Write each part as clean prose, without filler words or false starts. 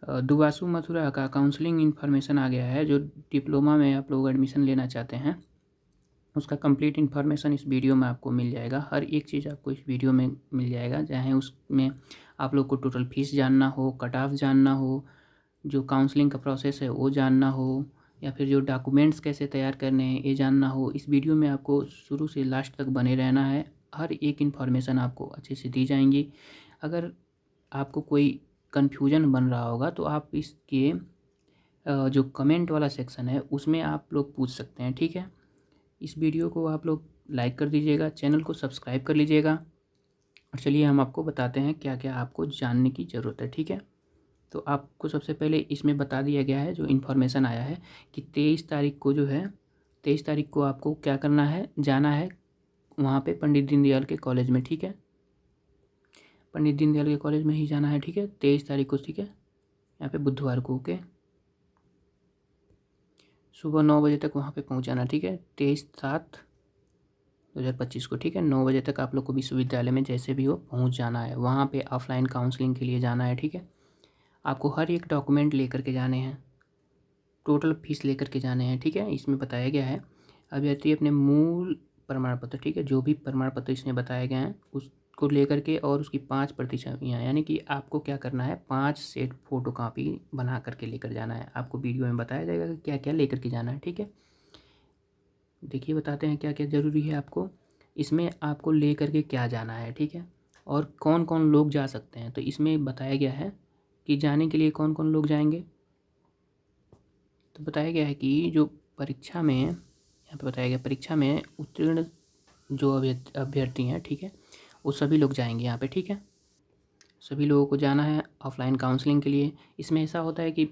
दुवासु मथुरा का counselling information आ गया है। जो डिप्लोमा में आप लोग एडमिशन लेना चाहते हैं उसका कंप्लीट इन्फॉर्मेशन इस वीडियो में आपको मिल जाएगा। हर एक चीज़ आपको इस वीडियो में मिल जाएगा, चाहे उसमें आप लोग को टोटल फीस जानना हो, कट ऑफ जानना हो, जो काउंसलिंग का प्रोसेस है वो जानना हो, या फिर जो डॉक्यूमेंट्स कैसे तैयार करने हैं ये जानना हो। इस वीडियो में आपको शुरू से लास्ट तक बने रहना है। हर एक इन्फॉर्मेशन आपको अच्छे से दी जाएंगी। अगर आपको कोई कन्फ्यूजन बन रहा होगा तो आप इसके जो कमेंट वाला सेक्शन है उसमें आप लोग पूछ सकते हैं, ठीक है। इस वीडियो को आप लोग लाइक कर दीजिएगा, चैनल को सब्सक्राइब कर लीजिएगा। और चलिए हम आपको बताते हैं क्या क्या आपको जानने की ज़रूरत है, ठीक है। तो आपको सबसे पहले इसमें बता दिया गया है, जो इन्फॉर्मेशन आया है कि 23 तारीख को जो है 23 तारीख को आपको क्या करना है, जाना है वहाँ पे पंडित दीनदयाल के कॉलेज में, ठीक है। पंडित दीनदयाल के कॉलेज में ही जाना है, ठीक है, 23 तारीख को, ठीक है। यहाँ पे बुधवार को, ओके, सुबह 9 बजे तक वहाँ पे पहुँच जाना, ठीक है। 23/7/2025 को, ठीक है, 9 बजे तक आप लोग को विश्वविद्यालय में जैसे भी हो पहुँच जाना है। वहाँ पे ऑफलाइन काउंसलिंग के लिए जाना है, ठीक है। आपको हर एक डॉक्यूमेंट लेकर के जाने हैं, टोटल फीस लेकर के जाने हैं, ठीक है। इसमें बताया गया है अभ्यर्थी अपने मूल प्रमाण पत्र, ठीक है, जो भी प्रमाण पत्र इसमें बताए गए हैं उसको लेकर के और उसकी 5 प्रतियाँ, यानी कि आपको क्या करना है, 5 सेट फ़ोटो कापी बना करके लेकर जाना है। आपको वीडियो में बताया जाएगा कि क्या क्या लेकर के जाना है, ठीक है। देखिए बताते हैं क्या क्या ज़रूरी है आपको इसमें, आपको ले करके क्या जाना है, ठीक है, और कौन कौन लोग जा सकते हैं। तो इसमें बताया गया है कि जाने के लिए कौन कौन लोग जाएंगे। तो बताया गया है कि जो परीक्षा में, यहाँ पे बताया गया परीक्षा में उत्तीर्ण जो अभ्यर्थी हैं, ठीक है, वो सभी लोग जाएंगे यहाँ पे, ठीक है। सभी लोगों को जाना है ऑफलाइन काउंसलिंग के लिए। इसमें ऐसा होता है कि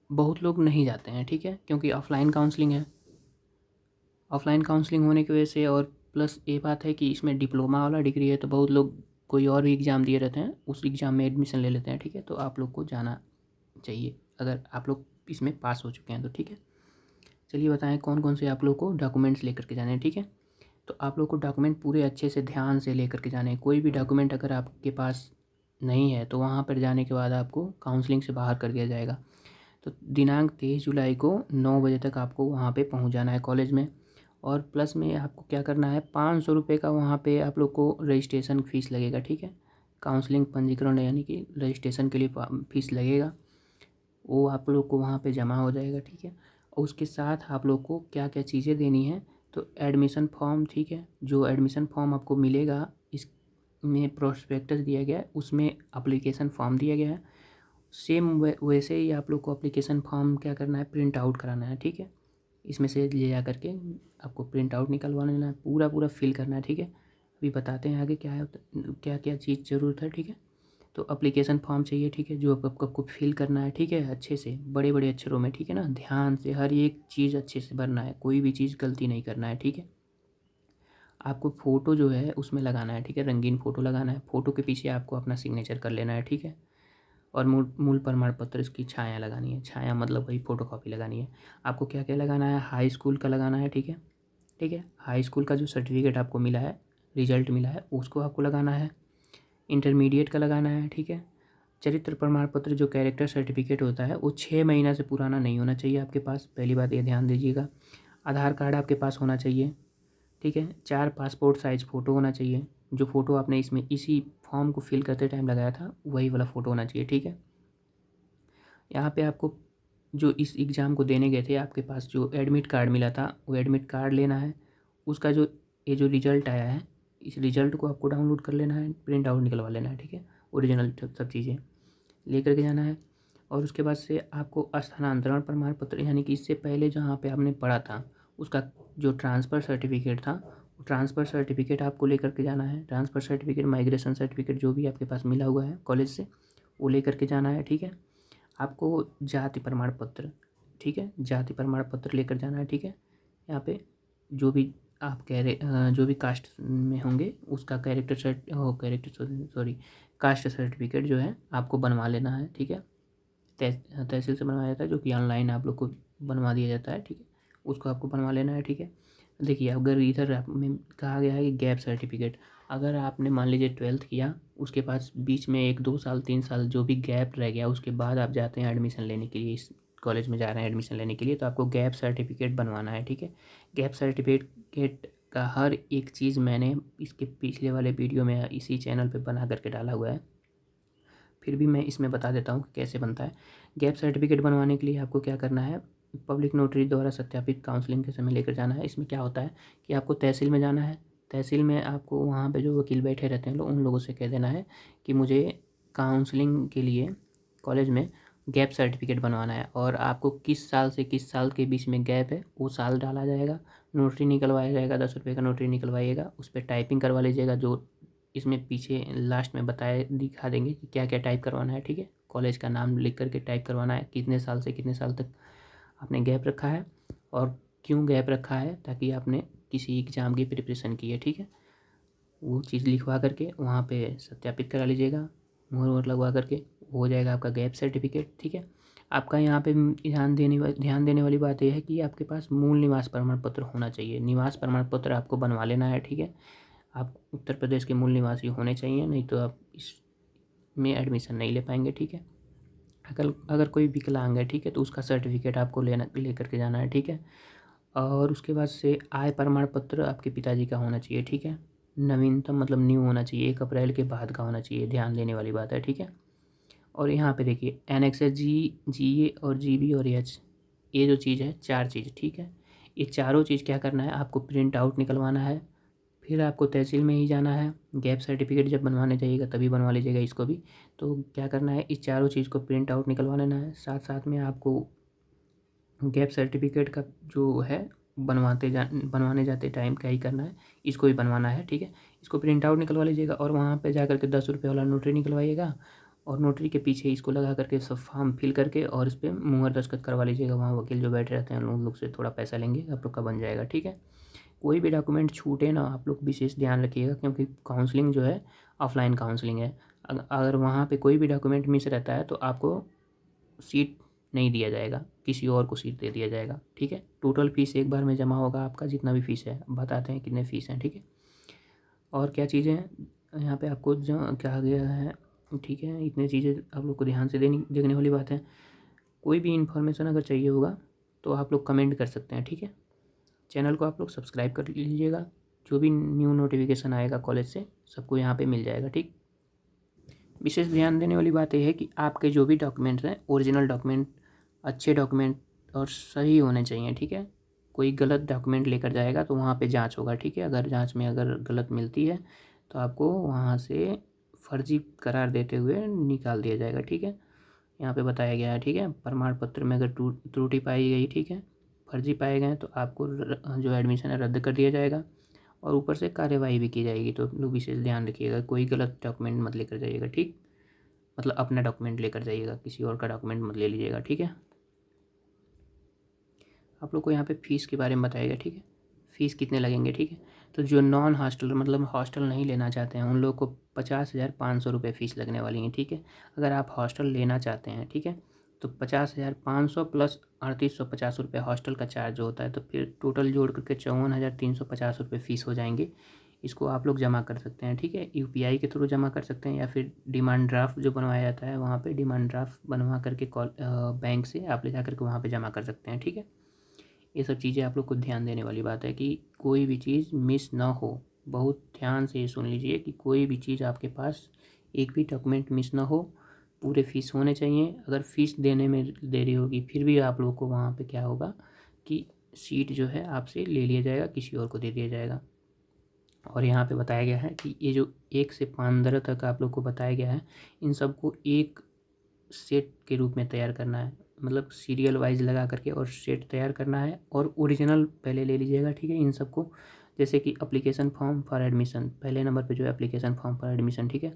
बहुत लोग नहीं जाते हैं, ठीक है, क्योंकि ऑफलाइन काउंसलिंग है। ऑफलाइन काउंसलिंग होने की वजह से, और प्लस ये बात है कि इसमें डिप्लोमा वाला डिग्री है तो बहुत लोग कोई और भी एग्ज़ाम दिए रहते हैं, उस एग्ज़ाम में एडमिशन ले लेते हैं, ठीक है। तो आप लोग को जाना चाहिए अगर आप लोग इसमें पास हो चुके हैं तो, ठीक है। चलिए बताएं कौन कौन से आप लोग को डॉक्यूमेंट्स लेकर के जाने हैं, ठीक है। तो आप लोग को डॉक्यूमेंट पूरे अच्छे से ध्यान से लेकर के जाने हैं। कोई भी डॉक्यूमेंट अगर आपके पास नहीं है तो वहाँ पर जाने के बाद आपको काउंसलिंग से बाहर कर दिया जाएगा। तो दिनांक 23 जुलाई को 9 बजे तक आपको वहाँ पे पहुँच जाना है कॉलेज में। और प्लस में आपको क्या करना है, 500 रुपये का वहाँ पे आप लोग को रजिस्ट्रेशन फ़ीस लगेगा, ठीक है। काउंसलिंग पंजीकरण यानी कि रजिस्ट्रेशन के लिए फ़ीस लगेगा, वो आप लोग को वहाँ पे जमा हो जाएगा, ठीक है। और उसके साथ आप लोग को क्या क्या चीज़ें देनी है, तो एडमिशन फॉर्म, ठीक है, जो एडमिशन फॉर्म आपको मिलेगा इसमें प्रोस्पेक्टस दिया गया है, उसमें एप्लीकेशन फॉर्म दिया गया है। सेम वैसे ही आप लोग को एप्लीकेशन फॉर्म क्या करना है, प्रिंट आउट कराना है, ठीक है। इसमें से ले जा करके आपको प्रिंट आउट निकलवा लेना है, पूरा पूरा फिल करना है, ठीक है। अभी बताते हैं आगे क्या है, क्या क्या चीज़ ज़रूरत है, ठीक है। तो एप्लीकेशन फॉर्म चाहिए, ठीक है, जो आपको फिल करना है, ठीक है, अच्छे से बड़े बड़े अक्षरों में, ठीक है ना, ध्यान से हर एक चीज़ अच्छे से भरना है, कोई भी चीज़ गलती नहीं करना है, ठीक है। आपको फ़ोटो जो है उसमें लगाना है, ठीक है, रंगीन फ़ोटो लगाना है। फ़ोटो के पीछे आपको अपना सिग्नेचर कर लेना है, ठीक है। और मूल मूल प्रमाण पत्र इसकी छाया लगानी है, छाया मतलब वही फ़ोटो कॉपी लगानी है। आपको क्या क्या लगाना है, हाई स्कूल का लगाना है, ठीक है, ठीक है। हाई स्कूल का जो सर्टिफिकेट आपको मिला है, रिजल्ट मिला है, उसको आपको लगाना है। इंटरमीडिएट का लगाना है, ठीक है। चरित्र प्रमाण पत्र जो कैरेक्टर सर्टिफिकेट होता है वो 6 महीना से पुराना नहीं होना चाहिए आपके पास, पहली बात ये ध्यान दीजिएगा। आधार कार्ड आपके पास होना चाहिए, ठीक है। 4 पासपोर्ट साइज़ फ़ोटो होना चाहिए, जो फ़ोटो आपने इसमें इसी फॉर्म को फिल करते टाइम लगाया था वही वाला फ़ोटो होना चाहिए, ठीक है। यहाँ पे आपको जो इस एग्ज़ाम को देने गए थे आपके पास जो एडमिट कार्ड मिला था वो एडमिट कार्ड लेना है। उसका जो ये जो रिज़ल्ट आया है इस रिज़ल्ट को आपको डाउनलोड कर लेना है, प्रिंट आउट निकलवा लेना है, ठीक है। ओरिजिनल सब चीज़ें लेकर के जाना है। और उसके बाद से आपको स्थानांतरण प्रमाण पत्र, यानी कि इससे पहले जहाँ पे आपने पढ़ा था उसका जो ट्रांसफ़र सर्टिफिकेट था वो ट्रांसफ़र सर्टिफिकेट आपको लेकर के जाना है। ट्रांसफ़र सर्टिफिकेट, माइग्रेशन सर्टिफिकेट जो भी आपके पास मिला हुआ है कॉलेज से वो लेकर के जाना है, ठीक है। आपको जाति प्रमाण पत्र, ठीक है, जाति प्रमाण पत्र लेकर जाना है, ठीक है। यहाँ पे जो भी आप जो भी कास्ट में होंगे उसका कास्ट सर्टिफिकेट जो है आपको बनवा लेना है, ठीक है। तहसील से बनवाया जाता है, जो कि ऑनलाइन आप लोग को बनवा दिया जाता है, ठीक है, उसको आपको बनवा लेना है, ठीक है। देखिए अगर इधर आप में कहा गया है कि गैप सर्टिफिकेट, अगर आपने मान लीजिए 12th किया, उसके पास बीच में 1-2 साल 3 साल जो भी गैप रह गया, उसके बाद आप जाते हैं एडमिशन लेने के लिए, इस कॉलेज में जा रहे हैं एडमिशन लेने के लिए, तो आपको गैप सर्टिफिकेट बनवाना है। ठीक है, गैप सर्टिफिकेट का हर एक चीज़ मैंने इसके पिछले वाले वीडियो में इसी चैनल पे बना करके डाला हुआ है, फिर भी मैं इसमें बता देता हूँ कि कैसे बनता है। गैप सर्टिफिकेट बनवाने के लिए आपको क्या करना है, पब्लिक नोटरी द्वारा सत्यापित काउंसलिंग के समय लेकर जाना है। इसमें क्या होता है कि आपको तहसील में जाना है, तहसील में आपको वहाँ पे जो वकील बैठे रहते हैं उन लोगों से कह देना है कि मुझे काउंसलिंग के लिए कॉलेज में गैप सर्टिफिकेट बनवाना है, और आपको किस साल से किस साल के बीच में गैप है वो साल डाला जाएगा, नोटरी निकलवाया जाएगा, 10 रुपये का नोटरी निकलवाइएगा, उस पर टाइपिंग करवा लीजिएगा, जो इसमें पीछे लास्ट में बताए दिखा देंगे कि क्या क्या टाइप करवाना है। ठीक है, कॉलेज का नाम लिख करके टाइप करवाना है, कितने साल से कितने साल तक आपने गैप रखा है और क्यों गैप रखा है, ताकि आपने किसी एग्ज़ाम की प्रिपरेशन की है। ठीक है, वो चीज़ लिखवा करके वहाँ पे सत्यापित करा लीजिएगा, मुहर वुहर लगवा करके, हो जाएगा आपका गैप सर्टिफिकेट। ठीक है, आपका यहाँ पे ध्यान देने वाली बात यह है कि आपके पास मूल निवास प्रमाण पत्र होना चाहिए। निवास प्रमाण पत्र आपको बनवा लेना है। ठीक है, आप उत्तर प्रदेश के मूल निवासी होने चाहिए, नहीं तो आप इसमें एडमिशन नहीं ले पाएंगे। ठीक है, अगर अगर कोई विकलांग है, ठीक है, तो उसका सर्टिफिकेट आपको लेकर के जाना है। ठीक है, और उसके बाद से आय प्रमाण पत्र आपके पिताजी का होना चाहिए। ठीक है, नवीनतम मतलब न्यू होना चाहिए, 1 अप्रैल के बाद का होना चाहिए, ध्यान देने वाली बात है। ठीक है, और यहाँ पे देखिए एनेक्सर जी ए और जी बी और एच, ये जो चीज़ है 4 चीज़। ठीक है, ये चारों चीज़ क्या करना है, आपको प्रिंट आउट निकलवाना है, फिर आपको तहसील में ही जाना है। गैप सर्टिफिकेट जब बनवाने जाइएगा तभी बनवा लीजिएगा इसको भी। तो क्या करना है, इस चारों चीज़ को प्रिंट आउट निकलवा लेना है, साथ साथ में आपको गैप सर्टिफिकेट का जो है बनवाने जाते टाइम क्या ही करना है, इसको भी बनवाना है। ठीक है, इसको प्रिंट आउट निकलवा लीजिएगा और वहाँ पे जा करके 10 रुपये वाला नोटरी निकलवाइएगा, और नोटरी के पीछे इसको लगा करके सब फॉर्म फिल करके और इस पर मुहर दस्तखत करवा लीजिएगा। वहाँ वकील जो बैठे रहते हैं उन लोग से थोड़ा पैसा लेंगे, आप लोग का बन जाएगा। ठीक है, कोई भी डॉक्यूमेंट छूटे ना, आप लोग विशेष ध्यान रखिएगा, क्योंकि काउंसलिंग जो है ऑफलाइन काउंसलिंग है। अगर वहाँ पे कोई भी डॉक्यूमेंट मिस रहता है तो आपको सीट नहीं दिया जाएगा, किसी और को सीट दे दिया जाएगा। ठीक है, टोटल फ़ीस एक बार में जमा होगा आपका, जितना भी फ़ीस है बताते हैं कितने फ़ीस हैं। ठीक है, और क्या चीज़ें यहाँ पे आपको जो कहा गया है, ठीक है, इतनी चीज़ें आप लोग को ध्यान से देखने वाली बात है। कोई भी इन्फॉर्मेशन अगर चाहिए होगा तो आप लोग कमेंट कर सकते हैं। ठीक है, चैनल को आप लोग सब्सक्राइब कर लीजिएगा, जो भी न्यू नोटिफिकेशन आएगा कॉलेज से सबको यहाँ पे मिल जाएगा। ठीक, विशेष ध्यान देने वाली बात यह है कि आपके जो भी डॉक्यूमेंट्स हैं, ओरिजिनल डॉक्यूमेंट, अच्छे डॉक्यूमेंट और सही होने चाहिए। ठीक है, कोई गलत डॉक्यूमेंट लेकर जाएगा तो वहाँ पे जांच होगा। ठीक है, अगर जांच में अगर गलत मिलती है तो आपको वहाँ से फर्जी करार देते हुए निकाल दिया जाएगा। ठीक है, यहाँ पे बताया गया है। ठीक है, प्रमाण पत्र में अगर त्रुटि पाई गई, ठीक है, फर्जी पाए गए तो आपको जो एडमिशन है रद्द कर दिया जाएगा, और ऊपर से कार्यवाही भी की जाएगी। तो लोग विशेष ध्यान रखिएगा, कोई गलत डॉक्यूमेंट मत लेकर जाइएगा। ठीक, मतलब अपना डॉक्यूमेंट लेकर जाइएगा, किसी और का डॉक्यूमेंट मत ले लीजिएगा। ठीक है, आप लोग को यहाँ पे फ़ीस के बारे में बताएगा। ठीक है, फ़ीस कितने लगेंगे। ठीक है, तो जो नॉन हॉस्टल मतलब हॉस्टल नहीं लेना चाहते हैं उन लोग को 50,500 रुपये फ़ीस लगने वाली है। ठीक है, अगर आप हॉस्टल लेना चाहते हैं, ठीक है, तो 50,500 प्लस 3850 रुपये हॉस्टल का चार्ज होता है, तो फिर टोटल जोड़ करके 54,350 रुपये फ़ीस हो जाएंगे। इसको आप लोग जमा कर सकते हैं। ठीक है, यूपीआई के थ्रू जमा कर सकते हैं, या फिर डिमांड ड्राफ्ट जो बनवाया जाता है वहाँ पे डिमांड ड्राफ्ट बनवा करके बैंक से आप ले जा करके वहाँ पे जमा कर सकते हैं। ठीक है, ये सब चीज़ें आप लोग को ध्यान देने वाली बात है कि कोई भी चीज़ मिस ना हो। बहुत ध्यान से सुन लीजिए कि कोई भी चीज़ आपके पास एक भी डॉक्यूमेंट मिस ना हो, पूरे फ़ीस होने चाहिए। अगर फ़ीस देने में देरी होगी फिर भी आप लोग को वहाँ पे क्या होगा कि सीट जो है आपसे ले लिया जाएगा, किसी और को दे दिया जाएगा। और यहाँ पे बताया गया है कि ये जो 1 से 15 तक आप लोग को बताया गया है, इन सबको एक सेट के रूप में तैयार करना है, मतलब सीरियल वाइज लगा करके और सेट तैयार करना है, और ओरिजिनल पहले ले लीजिएगा। ठीक है, इन सबको, जैसे कि अप्लीकेशन फॉर्म फॉर एडमिशन, पहले नंबर पे जो है एप्लीकेशन फॉर्म फॉर एडमिशन। ठीक है,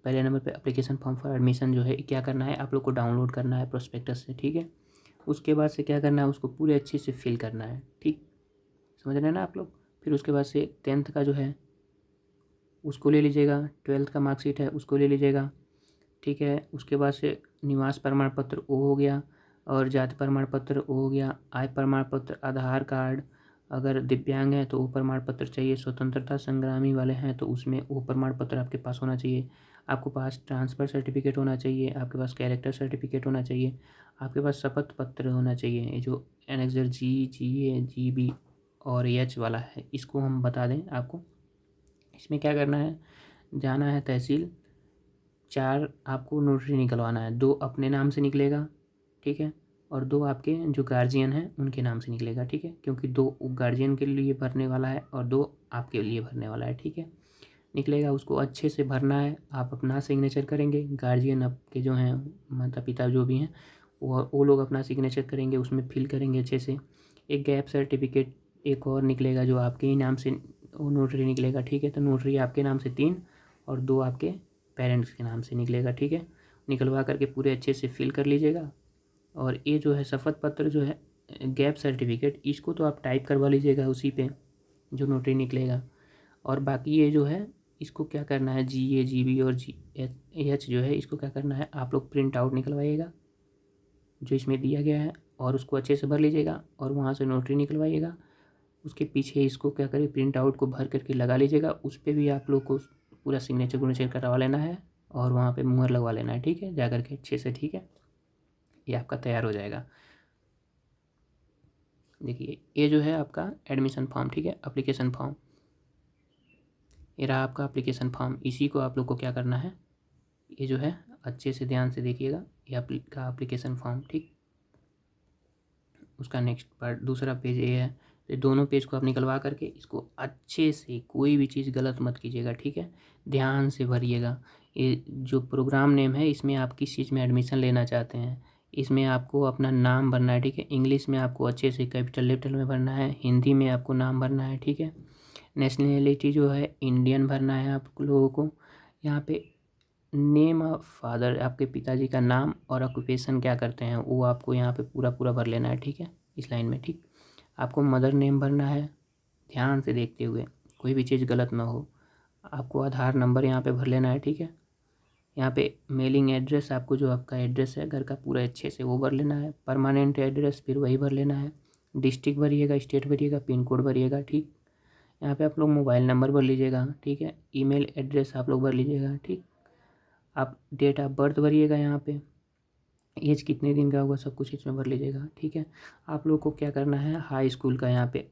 पहले नंबर पे एप्लीकेशन फॉर्म फॉर एडमिशन जो है क्या करना है, आप लोग को डाउनलोड करना है प्रोस्पेक्टस से। ठीक है, उसके बाद से क्या करना है, उसको पूरे अच्छे से फिल करना है। ठीक, समझ रहे हैं ना आप लोग। फिर उसके बाद से 10th का जो है उसको ले लीजिएगा, 12th का मार्कशीट है उसको ले लीजिएगा। ठीक है, उसके बाद से निवास प्रमाण पत्र वो हो गया, और जाति प्रमाण पत्र वो हो गया, आय प्रमाण पत्र, आधार कार्ड, अगर दिव्यांग हैं तो वो प्रमाण पत्र चाहिए, स्वतंत्रता संग्रामी वाले हैं तो उसमें वो प्रमाण पत्र आपके पास होना चाहिए, आपके पास ट्रांसफ़र सर्टिफिकेट होना चाहिए, आपके पास कैरेक्टर सर्टिफिकेट होना चाहिए, आपके पास शपथ पत्र होना चाहिए। ये जो एनेक्सर जी, GA, GB और H वाला है, इसको हम बता दें आपको। इसमें क्या करना है, जाना है तहसील, 4 आपको नोटरी निकलवाना है, 2 अपने नाम से निकलेगा, ठीक है, और 2 आपके जो गार्जियन हैं उनके नाम से निकलेगा, ठीक है, क्योंकि 2 गार्जियन के लिए भरने वाला है और 2 आपके लिए भरने वाला है, ठीक है। निकलेगा, उसको अच्छे से भरना है, आप अपना सिग्नेचर करेंगे, गार्जियन आपके जो हैं माता पिता जो भी हैं वो लोग अपना सिग्नेचर करेंगे, उसमें फिल करेंगे अच्छे से। एक गैप सर्टिफिकेट एक और निकलेगा जो आपके ही नाम से वो नोटरी निकलेगा, ठीक है। तो नोटरी आपके नाम से 3 और 2 आपके पेरेंट्स के नाम से निकलेगा, ठीक है। निकलवा करके पूरे अच्छे से फिल कर लीजिएगा। और ये जो है शपथ पत्र जो है गैप सर्टिफिकेट, इसको तो आप टाइप करवा लीजिएगा उसी पे जो नोटरी निकलेगा। और बाकी ये जो है इसको क्या करना है, GA, GB और GH जो है इसको क्या करना है, आप लोग प्रिंट आउट निकलवाइएगा जो इसमें दिया गया है और उसको अच्छे से भर लीजिएगा और वहाँ से नोटरी निकलवाइएगा। उसके पीछे इसको क्या करिए, प्रिंट आउट को भर करके लगा लीजिएगा, उस पर भी आप लोग को पूरा सिग्नेचर विग्नेचर करवा लेना है और वहाँ पे मुहर लगवा लेना है, ठीक है, जा कर के अच्छे से, ठीक है। ये आपका तैयार हो जाएगा। देखिए ये जो है आपका एडमिशन फॉर्म, ठीक है, एप्लीकेशन फॉर्म, ये रहा आपका एप्लीकेशन फॉर्म। इसी को आप लोग को क्या करना है, ये जो है अच्छे से ध्यान से देखिएगा, ये आपका एप्लीकेशन फॉर्म, ठीक। उसका नेक्स्ट पार्ट दूसरा पेज ये है, तो दोनों पेज को आप निकलवा करके इसको अच्छे से, कोई भी चीज़ गलत मत कीजिएगा, ठीक है, ध्यान से भरिएगा। ये जो प्रोग्राम नेम है इसमें आप किस चीज़ में एडमिशन लेना चाहते हैं, इसमें आपको अपना नाम भरना है, ठीक है। इंग्लिश में आपको अच्छे से कैपिटल लेटर में भरना है, हिंदी में आपको नाम भरना है, ठीक है। नेशनलिटी जो है इंडियन भरना है आप लोगों को। यहाँ पे नेम ऑफ फादर, आपके पिताजी का नाम और ऑक्यूपेशन क्या करते हैं वो आपको यहाँ पे पूरा पूरा भर लेना है, ठीक है, इस लाइन में, ठीक। आपको मदर नेम भरना है, ध्यान से देखते हुए, कोई भी चीज़ गलत ना हो। आपको आधार नंबर यहाँ पे भर लेना है, ठीक है। यहाँ पे मेलिंग एड्रेस, आपको जो आपका एड्रेस है घर का पूरा अच्छे से वो भर लेना है। परमानेंट एड्रेस फिर वही भर लेना है। डिस्ट्रिक्ट भरिएगा, स्टेट भरिएगा, पिन कोड भरिएगा, ठीक। यहाँ पे आप लोग मोबाइल नंबर भर लीजिएगा, ठीक है। ईमेल एड्रेस आप लोग भर लीजिएगा, ठीक। आप डेट ऑफ बर्थ भरिएगा, यहाँ पे एज कितने दिन का होगा सब कुछ इसमें भर लीजिएगा, ठीक है। आप लोग को क्या करना है, हाई स्कूल का यहाँ पे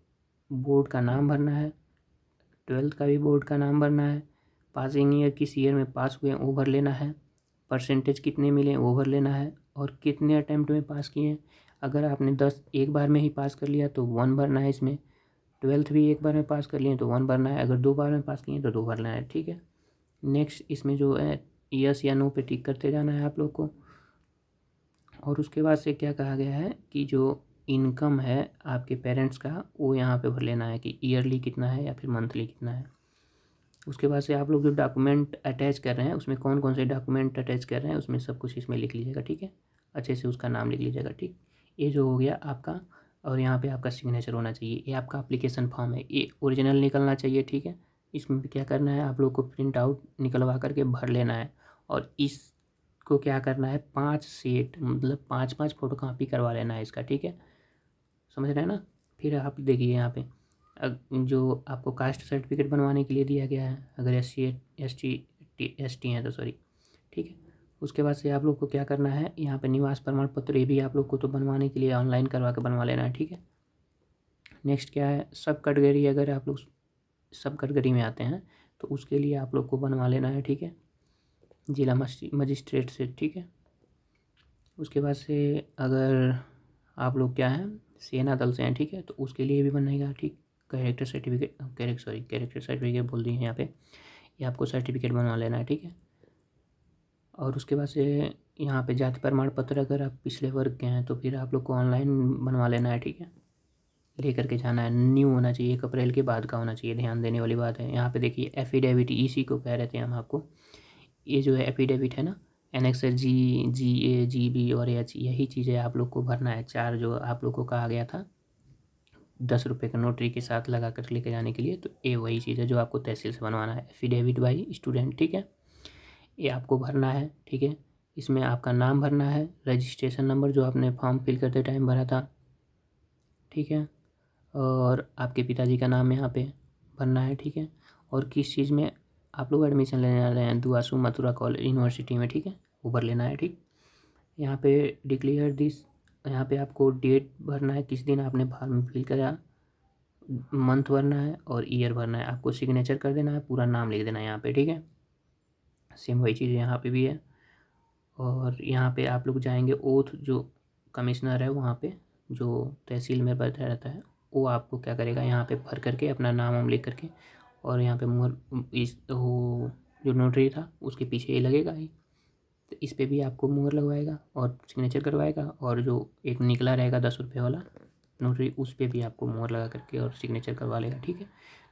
बोर्ड का नाम भरना है, 12th का भी बोर्ड का नाम भरना है, पासिंग ईयर किस ईयर में पास हुए वो भर लेना है, परसेंटेज कितने मिले वो भर लेना है, और कितने अटैम्प्ट में पास किए हैं। अगर आपने 10 एक बार में ही पास कर लिया तो 1 भरना है इसमें, 12th भी एक बार में पास कर लिए तो 1 भरना है, अगर 2 बार में पास किए तो 2 भरना है, ठीक है। नेक्स्ट इसमें जो है यस या नो पे टिक करते जाना है आप लोग को। और उसके बाद से क्या कहा गया है कि जो इनकम है आपके पेरेंट्स का वो यहाँ पे भर लेना है कि ईयरली कितना है या फिर मंथली कितना है। उसके बाद से आप लोग जो डॉक्यूमेंट अटैच कर रहे हैं उसमें कौन कौन से डॉक्यूमेंट अटैच कर रहे हैं उसमें सब कुछ इसमें लिख लीजिएगा, ठीक है, अच्छे से उसका नाम लिख लीजिएगा, ठीक। ये जो हो गया आपका, और यहाँ पे आपका सिग्नेचर होना चाहिए। ये आपका एप्लीकेशन फॉर्म है, ये ओरिजिनल निकलना चाहिए, ठीक है। इसमें क्या करना है, आप लोग को प्रिंट आउट निकलवा करके भर लेना है। और इसको क्या करना है, 5 सेट मतलब 5-5 फोटो कापी करवा लेना है इसका, ठीक है, समझ रहे हैं ना। फिर आप देखिए यहाँ पे जो आपको कास्ट सर्टिफिकेट बनवाने के लिए दिया गया है, अगर SC ST हैं तो सॉरी, ठीक है। उसके बाद से आप लोग को क्या करना है, यहाँ पे निवास प्रमाण पत्र, ये भी आप लोग को तो बनवाने के लिए ऑनलाइन करवा के बनवा लेना है, ठीक है। नेक्स्ट क्या है, सब कैटेगरी, अगर आप लोग सब कैटेगरी में आते हैं तो उसके लिए आप लोग को बनवा लेना है, ठीक है, जिला मजिस्ट्रेट से, ठीक है। उसके बाद से अगर आप लोग क्या हैं सेना दल से हैं, ठीक है, तो उसके लिए भी बनेगा, ठीक। कैरेक्टर सर्टिफिकेट, कैरेक्टर सर्टिफिकेट बोल दिए हैं यहाँ पे, ये आपको सर्टिफिकेट बनवा लेना है, ठीक है। और उसके बाद से यहाँ पे जाति प्रमाण पत्र, अगर आप पिछले वर्ग के हैं तो फिर आप लोग को ऑनलाइन बनवा लेना है, ठीक है, लेकर के जाना है। न्यू होना चाहिए, 1 अप्रैल के बाद का होना चाहिए, ध्यान देने वाली बात है। यहाँ पे देखिए एफिडेविट, इसी को कह रहे थे हम आपको, ये जो है एफिडेविट है ना, एनेक्सर GA, GB और H, यही चीज़ें आप लोग को भरना है। 4 जो आप लोग को कहा गया था 10 रुपये का नोटरी के साथ लगा कर लेके जाने के लिए, तो ये वही चीज़ है जो आपको तहसील से बनवाना है, एफिडेविट बाई स्टूडेंट, ठीक है, ये आपको भरना है, ठीक है। इसमें आपका नाम भरना है, रजिस्ट्रेशन नंबर जो आपने फॉर्म फिल करते टाइम भरा था, ठीक है। और आपके पिताजी का नाम यहाँ पे भरना है, ठीक है। और किस चीज़ में आप लोग एडमिशन लेने जा रहे हैं, दुआसू मथुरा कॉलेज यूनिवर्सिटी में, ठीक है, वो भर लेना है, ठीक। यहाँ पे डिक्लेयर दिस, यहाँ पे आपको डेट भरना है, किस दिन आपने फॉर्म फिल करा, मंथ भरना है और ईयर भरना है। आपको सिग्नेचर कर देना है, पूरा नाम लिख देना है यहाँ पे, ठीक है। सेम वही चीज़ यहाँ पे भी है। और यहाँ पे आप लोग जाएंगे, ओथ जो कमिश्नर है वहाँ पे, जो तहसील में बैठा रहता है, वो आपको क्या करेगा, यहाँ पे भर करके अपना नाम वाम लिख करके, और यहाँ पे मुहर, इस वो जो नोटरी था उसके पीछे ये लगेगा ही, तो इस पे भी आपको मुहर लगवाएगा और सिग्नेचर करवाएगा। और जो एक निकला रहेगा 10 रुपये वाला नोटरी, उस पे भी आपको मुहर लगा करके और सिग्नेचर करवा लेगा, ठीक है।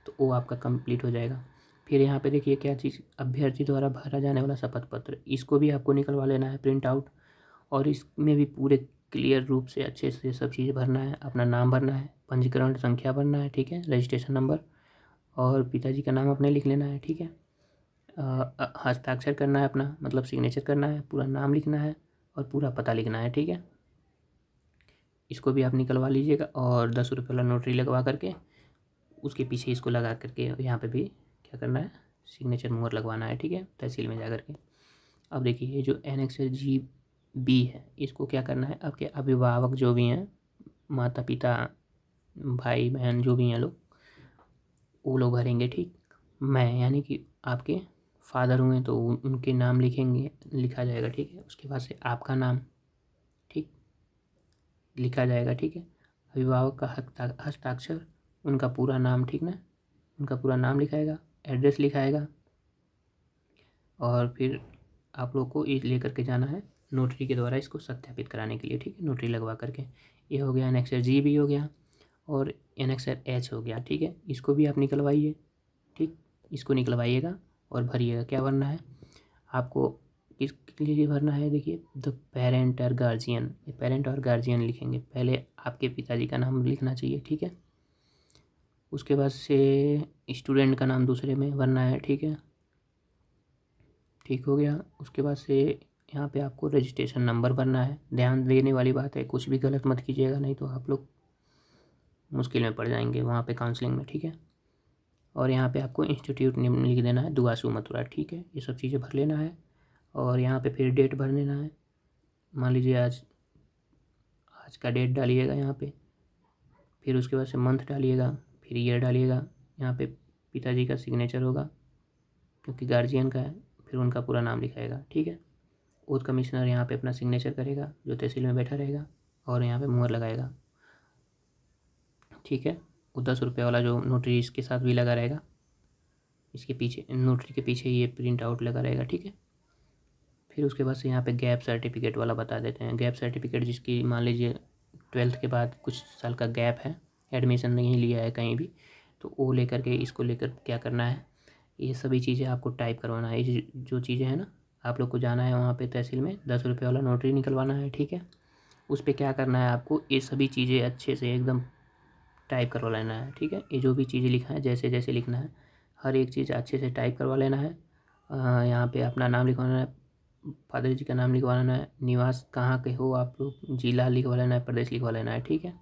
तो वो आपका कंप्लीट हो जाएगा। फिर यहाँ पे देखिए क्या चीज़, अभ्यर्थी द्वारा भरा जाने वाला शपथ पत्र, इसको भी आपको निकलवा लेना है प्रिंट आउट। और इसमें भी पूरे क्लियर रूप से अच्छे से सब चीज़ भरना है, अपना नाम भरना है, पंजीकरण संख्या भरना है, ठीक है, रजिस्ट्रेशन नंबर, और पिताजी का नाम अपने लिख लेना है, ठीक है। हस्ताक्षर करना है अपना, मतलब सिग्नेचर करना है, पूरा नाम लिखना है और पूरा पता लिखना है, ठीक है। इसको भी आप निकलवा लीजिएगा। और 10 रुपये वाला नोटरी लगवा करके उसके पीछे इसको लगा करके यहाँ पे भी क्या करना है, सिग्नेचर मुहर लगवाना है, ठीक है, तहसील में जा करके। अब देखिए ये जो एनेक्सर GB है, इसको क्या करना है, आपके अभिभावक जो भी हैं, माता पिता भाई बहन जो भी हैं लोग, वो लोग भरेंगे, ठीक। मैं यानी कि आपके फादर हुए तो उनके नाम लिखेंगे, लिखा जाएगा, ठीक है। उसके बाद से आपका नाम, ठीक, लिखा जाएगा, ठीक है। अभिभावक का हस्ताक्षर, उनका पूरा नाम, ठीक ना, उनका पूरा नाम लिखाएगा, एड्रेस लिखाएगा। और फिर आप लोग को ये ले करके जाना है नोटरी के द्वारा इसको सत्यापित कराने के लिए, ठीक है, नोटरी लगवा करके। ये हो गया एनेक्सर GB हो गया, और एनेक्सर H हो गया, ठीक है। इसको भी आप निकलवाइए, ठीक, इसको निकलवाइएगा और भरिएगा। क्या भरना है आपको, किसके लिए भरना है, देखिए, द पेरेंट और गार्जियन, ये पेरेंट और गार्जियन लिखेंगे, पहले आपके पिताजी का नाम लिखना चाहिए, ठीक है। उसके बाद से स्टूडेंट का नाम दूसरे में भरना है, ठीक है, ठीक हो गया। उसके बाद से यहाँ पे आपको रजिस्ट्रेशन नंबर भरना है। ध्यान देने वाली बात है, कुछ भी गलत मत कीजिएगा, नहीं तो आप लोग मुश्किल में पड़ जाएंगे वहाँ पे काउंसलिंग में, ठीक है। और यहाँ पे आपको इंस्टीट्यूट नेम लिख देना है, दुआसू मथुरा, ठीक है। ये सब चीज़ें भर लेना है। और यहाँ पे फिर डेट भर लेना है, मान लीजिए आज आज का डेट डालिएगा यहाँ पे। फिर उसके बाद से मंथ डालिएगा, फिर ईयर डालिएगा। यहाँ पे पिताजी का सिग्नेचर होगा क्योंकि गार्जियन का है, फिर उनका पूरा नाम लिखाएगा, ठीक है। ओथ कमिश्नर यहाँ पे अपना सिग्नेचर करेगा, जो तहसील में बैठा रहेगा, और यहाँ पे मुहर लगाएगा, ठीक है। वो 10 रुपये वाला जो नोटरी इसके साथ भी लगा रहेगा, इसके पीछे नोटरी के पीछे ये प्रिंट आउट लगा रहेगा, ठीक है। फिर उसके बाद से यहाँ पे गैप सर्टिफिकेट वाला बता देते हैं। गैप सर्टिफिकेट जिसकी मान लीजिए 12th के बाद कुछ साल का गैप है, एडमिशन नहीं लिया है कहीं भी, तो वो लेकर के इसको लेकर क्या करना है, ये सभी चीज़ें आपको टाइप करवाना है। ये जो चीज़ें हैं ना, आप लोग को जाना है वहाँ पे तहसील में, 10 रुपये वाला नोटरी निकलवाना है, ठीक है। उस पर क्या करना है आपको, ये सभी चीज़ें अच्छे से एकदम टाइप करवा लेना है, ठीक है। ये जो भी चीज़ें लिखा है जैसे जैसे लिखना है, हर एक चीज़ अच्छे से टाइप करवा लेना है। यहाँ पे अपना नाम लिखवाना है, फादर जी का नाम लिखवाना है, निवास कहाँ के हो आप लोग, जिला लिखवा लेना है, प्रदेश लिखवा लेना है, ठीक है।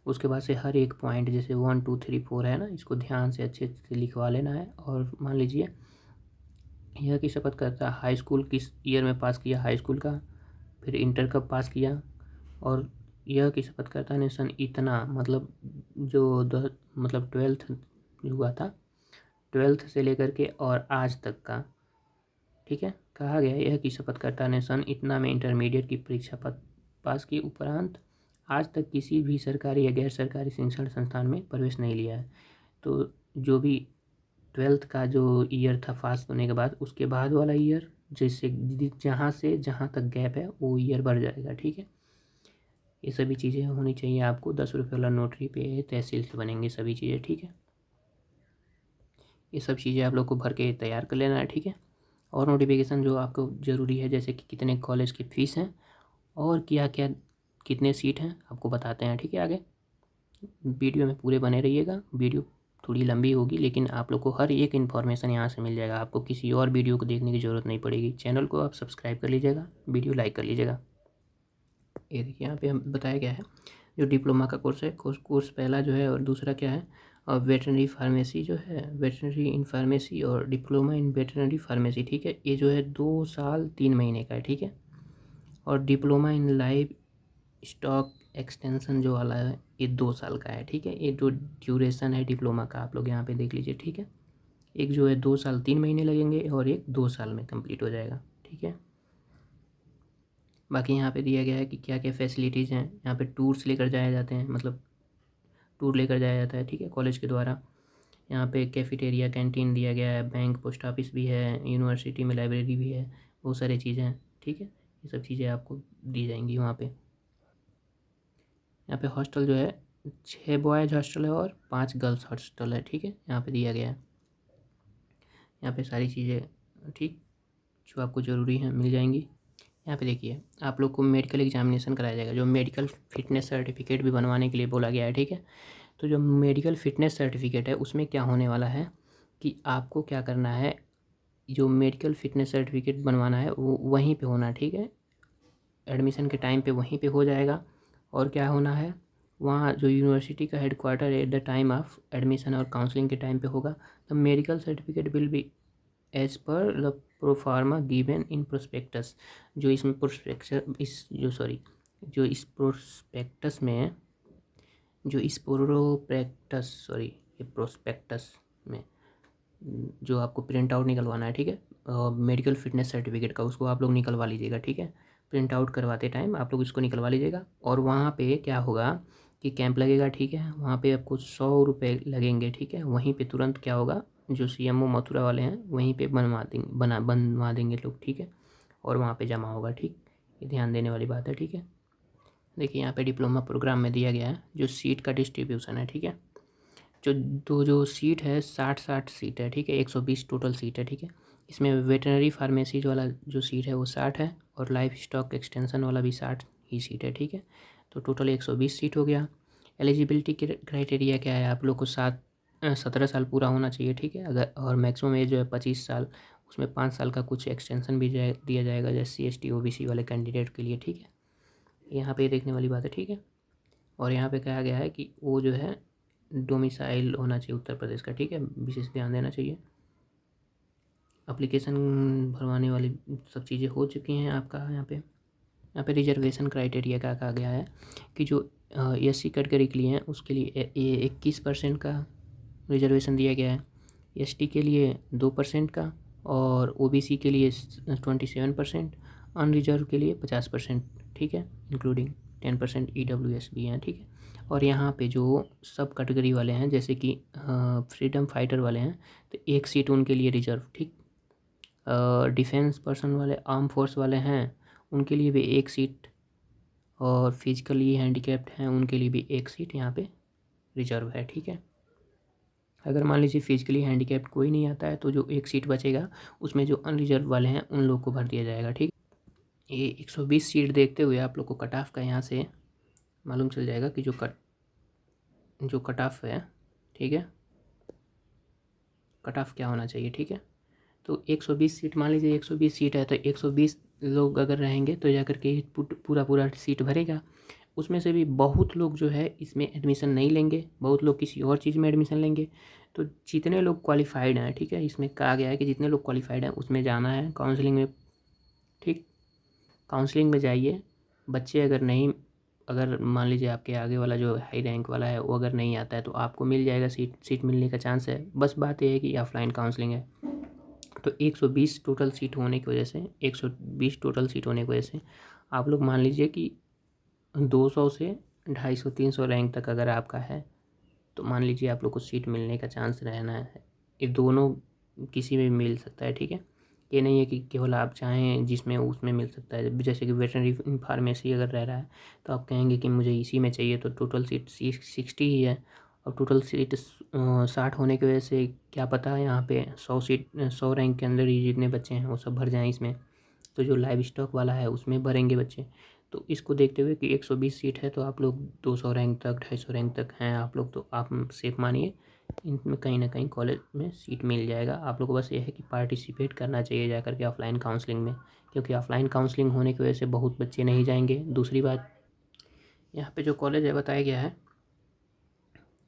उसके बाद से हर एक पॉइंट जैसे 1 2 3 4 है ना, इसको ध्यान से अच्छे से लिखवा लेना है। और मान लीजिए यह की शपथ करता है, हाई स्कूल किस ईयर में पास किया हाई स्कूल का, फिर इंटर कब पास किया, और यह की शपथ करता ने सन इतना, मतलब जो मतलब 12th हुआ था, 12th से लेकर के और आज तक का, ठीक है। कहा गया यह कि शपथकर्ता ने सन इतना में इंटरमीडिएट की परीक्षा पास की, उपरांत आज तक किसी भी सरकारी या गैर सरकारी शिक्षण संस्थान में प्रवेश नहीं लिया है। तो जो भी 12th का जो ईयर था पास होने के बाद, उसके बाद वाला ईयर जैसे जहाँ से जहाँ तक गैप है वो ईयर बढ़ जाएगा, ठीक है। ये सभी चीज़ें होनी चाहिए आपको। 10 रुपये वाला नोटरी पे तहसील से बनेंगे सभी चीज़ें, ठीक है। ये सब चीज़ें आप लोग को भर के तैयार कर लेना है, ठीक है। और नोटिफिकेशन जो आपको ज़रूरी है, जैसे कि कितने कॉलेज की फ़ीस हैं और क्या क्या कितने सीट हैं, आपको बताते हैं, ठीक है। आगे वीडियो में पूरे बने रहिएगा। वीडियो थोड़ी लंबी होगी लेकिन आप लोग को हर एक इन्फॉर्मेशन यहाँ से मिल जाएगा, आपको किसी और वीडियो को देखने की ज़रूरत नहीं पड़ेगी। चैनल को आप सब्सक्राइब कर लीजिएगा, वीडियो लाइक कर लीजिएगा। ये देखिए यहाँ पे हम बताया गया है, जो डिप्लोमा का कोर्स है, कोर्स पहला जो है, और दूसरा क्या है, और वेटरनरी फार्मेसी जो है, वेटरनरी इन फार्मेसी और डिप्लोमा इन वेटरनरी फार्मेसी, ठीक है। ये जो है 2 साल 3 महीने का है, ठीक है। और diploma in live stock extension जो वाला है ये 2 साल का है, ठीक है। ये जो ड्यूरेशन है डिप्लोमा का आप लोग यहाँ पे देख लीजिए, ठीक है। एक जो है 2 साल 3 महीने लगेंगे और एक 2 साल में कंप्लीट हो जाएगा, ठीक है। बाकी यहाँ पे दिया गया है कि क्या क्या फैसिलिटीज़ हैं। यहाँ पे टूर्स लेकर जाए जाते हैं, मतलब टूर लेकर जाया जाता है, ठीक है, कॉलेज के द्वारा। यहाँ पे कैफेटेरिया कैंटीन दिया गया है, बैंक पोस्ट ऑफिस भी है, यूनिवर्सिटी में लाइब्रेरी भी है, बहुत सारी चीज़ें हैं, ठीक है। ये सब चीज़ें आपको दी जाएंगी वहाँ पे। यहाँ पे हॉस्टल जो है 6 बॉयज़ हॉस्टल है और 5 गर्ल्स हॉस्टल है, ठीक है, यहाँ पे दिया गया है। यहाँ पे सारी चीज़ें ठीक जो आपको ज़रूरी हैं मिल जाएंगी। यहाँ पे देखिए आप लोग को मेडिकल एग्जामिनेशन कराया जाएगा, जो मेडिकल फिटनेस सर्टिफिकेट भी बनवाने के लिए बोला गया है, ठीक है। तो जो मेडिकल फिटनेस सर्टिफिकेट है उसमें क्या होने वाला है कि आपको क्या करना है, जो मेडिकल फिटनेस सर्टिफिकेट बनवाना है वो वहीं पे होना, ठीक है। एडमिशन के टाइम पे वहीं पे हो जाएगा। और क्या होना है, वहाँ जो यूनिवर्सिटी का headquarter at the time of admission और काउंसलिंग के टाइम पे होगा। The medical certificate will be as per the proforma given in prospectus. जो इसमें प्रोस्पेक्टस इस जो सॉरी जो इस प्रोस्पेक्टस में जो इस प्रोस्पेक्टस सॉरी ये प्रोस्पेक्टस में जो आपको प्रिंट आउट निकलवाना है, ठीक है, मेडिकल फिटनेस सर्टिफिकेट का, उसको आप लोग निकलवा लीजिएगा, ठीक है। प्रिंट आउट करवाते टाइम आप लोग इसको निकलवा लीजिएगा। और वहाँ पे क्या होगा कि कैंप लगेगा, ठीक है। वहाँ पे आपको 100 रुपये लगेंगे, ठीक है। वहीं पे तुरंत क्या होगा, जो CMO मथुरा वाले हैं वहीं पे बनवा देंगे लोग, ठीक है। और वहाँ पे जमा होगा, ठीक। ये ध्यान देने वाली बात है, ठीक है। देखिए यहाँ पे डिप्लोमा प्रोग्राम में दिया गया है जो सीट का डिस्ट्रीब्यूशन है, ठीक है। जो सीट है 60 सीट है, ठीक है। 120 टोटल सीट है, ठीक है। इसमें वेटनरी फार्मेसी वाला जो सीट है वो 60 है, और लाइफ स्टॉक एक्सटेंशन वाला भी 60 ही सीट है, ठीक है। तो टोटल 120 सीट हो गया। एलिजिबिलिटी क्राइटेरिया क्या है, आप लोग को 17 साल पूरा होना चाहिए, ठीक है। अगर और मैक्सिमम एज जो है 25 साल, उसमें 5 साल का कुछ एक्सटेंशन भी दिया जाएगा जैसे SC ST OBC वाले कैंडिडेट के लिए, ठीक है। यहाँ पे देखने वाली बात है, ठीक है। और यहाँ पे कहा गया है कि वो जो है डोमिसाइल होना चाहिए उत्तर प्रदेश का, ठीक है, विशेष ध्यान देना चाहिए। एप्लीकेशन भरवाने वाली सब चीज़ें हो चुकी हैं आपका। यहाँ पे रिजर्वेशन क्राइटेरिया का कहा गया है कि जो SC कैटेगरी के लिए हैं उसके लिए 21% का रिजर्वेशन दिया गया है, ST के लिए 2% का, और OBC के लिए 27%, अनरिजर्व के लिए 50%, ठीक है, इंक्लूडिंग 10% EWS भी हैं, ठीक है। और यहाँ पे जो सब कैटेगरी वाले हैं जैसे कि फ्रीडम फाइटर वाले हैं तो 1 सीट उनके लिए रिजर्व, ठीक। डिफेंस पर्सन वाले, आर्म फोर्स वाले हैं उनके लिए भी 1 सीट, और फिजिकली हैंडीकैप्ड हैं उनके लिए भी 1 सीट यहाँ पे रिजर्व है, ठीक है। अगर मान लीजिए फिजिकली हैंडीकैप्ड कोई नहीं आता है तो जो 1 सीट बचेगा उसमें जो अनरिजर्व वाले हैं उन लोग को भर दिया जाएगा, ठीक। ये 120 सीट देखते हुए आप लोग को कट ऑफ का यहाँ से मालूम चल जाएगा कि जो कट ऑफ है, ठीक है, कट ऑफ क्या होना चाहिए, ठीक है। तो 120 सीट, मान लीजिए 120 सीट है तो 120 लोग अगर रहेंगे तो जाकर के पूरा पूरा सीट भरेगा। उसमें से भी बहुत लोग जो है इसमें एडमिशन नहीं लेंगे, बहुत लोग किसी और चीज़ में एडमिशन लेंगे। तो जितने लोग क्वालिफाइड हैं, ठीक है, इसमें कहा गया है कि जितने लोग क्वालिफाइड हैं उसमें जाना है काउंसलिंग में, ठीक। काउंसलिंग में जाइए। बच्चे अगर मान लीजिए आपके आगे वाला जो हाई रैंक वाला है वो अगर नहीं आता है तो आपको मिल जाएगा, सीट मिलने का चांस है। बस बात यह है कि ऑफलाइन काउंसलिंग है। तो 120 टोटल सीट होने की वजह से 120 टोटल सीट होने की वजह से आप लोग मान लीजिए कि 200 से 250 300 रैंक तक अगर आपका है तो मान लीजिए आप लोग को सीट मिलने का चांस रहना है। ये दोनों किसी में भी मिल सकता है, ठीक है। ये नहीं है कि केवल आप चाहें जिसमें उसमें मिल सकता है। जैसे कि वेटरनरी फार्मेसी अगर रह रहा है तो आप कहेंगे कि मुझे इसी में चाहिए तो टोटल सीट 60 ही है, और टोटल सीट 60 होने की वजह से क्या पता यहाँ पे 100 रैंक के अंदर ही जितने बच्चे हैं वो सब भर जाएँ इसमें। तो जो लाइव स्टॉक वाला है उसमें भरेंगे बच्चे। तो इसको देखते हुए कि 120 सीट है तो आप लोग 200 रैंक तक 250 रैंक तक हैं आप लोग, तो आप सेफ मानिए इनमें कहीं ना कहीं कॉलेज में सीट मिल जाएगा। आप लोग को बस ये है कि पार्टिसिपेट करना चाहिए जाकर के ऑफलाइन काउंसलिंग में, क्योंकि ऑफलाइन काउंसलिंग होने की वजह से बहुत बच्चे नहीं जाएंगे। दूसरी बात यहाँ पे जो कॉलेज है बताया गया है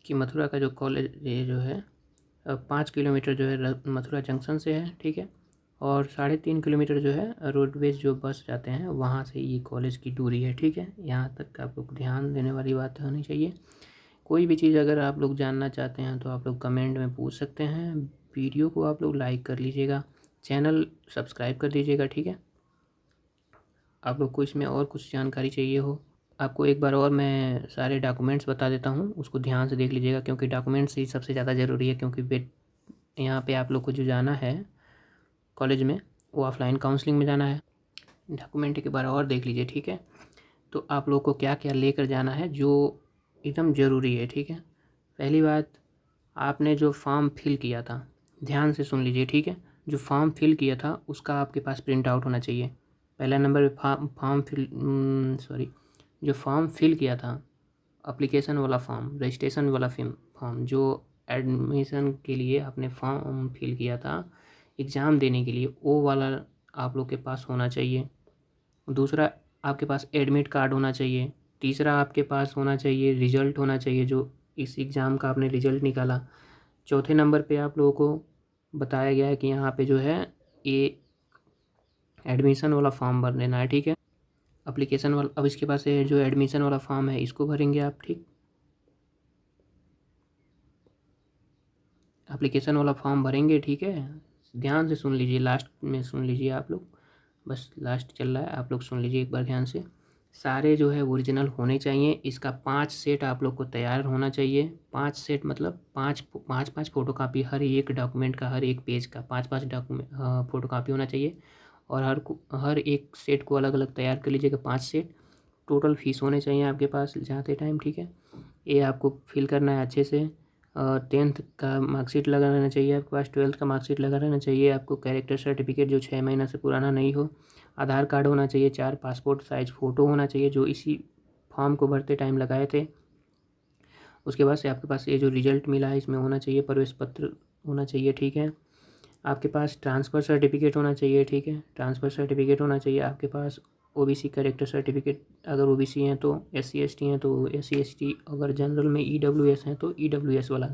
कि मथुरा का जो कॉलेज ये जो है 5 किलोमीटर जो है मथुरा जंक्शन से है, ठीक है। और 3.5 किलोमीटर जो है रोडवेज जो बस जाते हैं वहाँ से ये कॉलेज की दूरी है, ठीक है। यहाँ तक आप लोग ध्यान देने वाली बात होनी चाहिए। कोई भी चीज़ अगर आप लोग जानना चाहते हैं तो आप लोग कमेंट में पूछ सकते हैं। वीडियो को आप लोग लाइक कर लीजिएगा, चैनल सब्सक्राइब कर दीजिएगा, ठीक है। आप लोग को इसमें और कुछ जानकारी चाहिए हो, आपको एक बार और मैं सारे डॉक्यूमेंट्स बता देता हूँ, उसको ध्यान से देख लीजिएगा क्योंकि डॉक्यूमेंट्स ही सबसे ज़्यादा ज़रूरी है। क्योंकि यहाँ पे आप लोग को जो जाना है कॉलेज में वो ऑफलाइन काउंसलिंग में जाना है। डॉक्यूमेंट एक बार और देख लीजिए, ठीक है। तो आप लोग को क्या क्या लेकर जाना है जो एकदम ज़रूरी है, ठीक है। पहली बात, आपने जो फॉर्म फिल किया था, ध्यान से सुन लीजिए, ठीक है। जो फॉर्म फिल किया था उसका आपके पास प्रिंट आउट होना चाहिए। पहला नंबर जो फॉर्म फिल किया था, एप्लीकेशन वाला फॉर्म, रजिस्ट्रेशन वाला फॉर्म, जो एडमिशन के लिए आपने फॉर्म फिल किया था एग्ज़ाम देने के लिए, वो वाला आप लोग के पास होना चाहिए। दूसरा, आपके पास एडमिट कार्ड होना चाहिए। तीसरा, आपके पास होना चाहिए रिज़ल्ट होना चाहिए, जो इस एग्ज़ाम का आपने रिज़ल्ट निकाला। चौथे नंबर पे आप लोगों को बताया गया है कि यहाँ पे जो है ये एडमिशन वाला फॉर्म भर देना है, ठीक है। एप्लीकेशन वाला, अब इसके पास ये जो एडमिशन वाला फॉर्म है इसको भरेंगे आप, ठीक। एप्लीकेशन वाला फॉर्म भरेंगे, ठीक है। ध्यान से सुन लीजिए, लास्ट में सुन लीजिए आप लोग, बस लास्ट चल रहा है, आप लोग सुन लीजिए एक बार ध्यान से। सारे जो है ओरिजिनल होने चाहिए। इसका 5 सेट आप लोग को तैयार होना चाहिए। 5 सेट मतलब 5 फ़ोटोकॉपी, हर एक डॉक्यूमेंट का, हर एक पेज का 5 डॉक्यूमेंट फ़ोटोकॉपी होना चाहिए। और हर एक सेट को अलग अलग तैयार कर लीजिएगा, 5 सेट। टोटल फ़ीस होने चाहिए आपके पास जाते टाइम, ठीक है। ये आपको फिल करना है अच्छे से। 10th का मार्कशीट लगा रहना चाहिए आपके पास, 12th का मार्कशीट लगा रहना चाहिए आपको। कैरेक्टर सर्टिफिकेट जो 6 महीना से पुराना नहीं हो। आधार कार्ड होना चाहिए। 4 पासपोर्ट साइज़ फ़ोटो होना चाहिए जो इसी फॉर्म को भरते टाइम लगाए थे। उसके बाद से आपके पास ये जो रिज़ल्ट मिला है इसमें होना चाहिए। प्रवेश पत्र होना चाहिए, ठीक है। आपके पास ट्रांसफ़र सर्टिफिकेट होना चाहिए, ठीक है। ट्रांसफ़र सर्टिफिकेट होना चाहिए आपके पास। ओबीसी कैरेक्टर सर्टिफिकेट, अगर ओबीसी हैं तो, SC ST हैं तो SC ST, अगर जनरल में EWS हैं तो EWS वाला,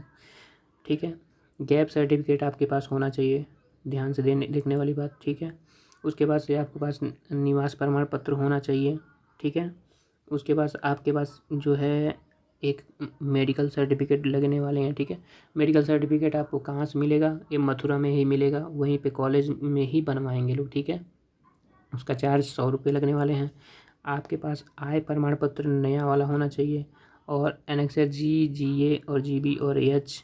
ठीक है। गैप सर्टिफिकेट आपके पास होना चाहिए, ध्यान से देखने वाली बात, ठीक है। उसके बाद से आपके पास निवास प्रमाण पत्र होना चाहिए, ठीक है। उसके बाद आपके पास जो है एक मेडिकल सर्टिफिकेट लगने वाले हैं, ठीक है। मेडिकल सर्टिफिकेट आपको कहाँ से मिलेगा? ये मथुरा में ही मिलेगा, वहीं पे कॉलेज में ही बनवाएंगे लोग, ठीक है। उसका चार्ज 100 रुपये लगने वाले हैं। आपके पास आय प्रमाण पत्र नया वाला होना चाहिए। और एनेक्सर G, GA और GB और AH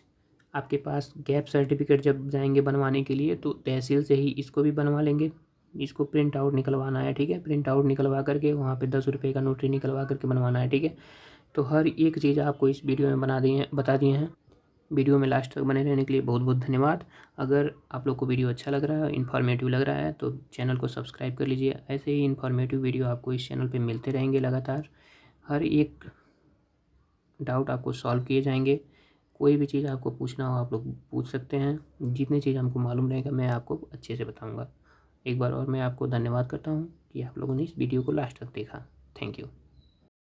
आपके पास। गैप सर्टिफिकेट जब जाएंगे बनवाने के लिए तो तहसील से ही इसको भी बनवा लेंगे। इसको प्रिंट आउट निकलवाना है, ठीक है। प्रिंट आउट निकलवा करके वहाँ पे 10 रुपये का नोटरी निकलवा करके बनवाना है, ठीक है। तो हर एक चीज़ आपको इस वीडियो में बता दिए हैं। वीडियो में लास्ट तक बने रहने के लिए बहुत बहुत धन्यवाद। अगर आप लोग को वीडियो अच्छा लग रहा है, इन्फॉर्मेटिव लग रहा है तो चैनल को सब्सक्राइब कर लीजिए। ऐसे ही इन्फॉर्मेटिव वीडियो आपको इस चैनल पे मिलते रहेंगे लगातार। हर एक डाउट आपको सॉल्व किए जाएंगे। कोई भी चीज़ आपको पूछना हो आप लोग पूछ सकते हैं। जितनी चीज़ हमको मालूम रहेगा मैं आपको अच्छे से बताऊँगा। एक बार और मैं आपको धन्यवाद करता हूँ कि आप लोगों ने इस वीडियो को लास्ट तक देखा। Thank you.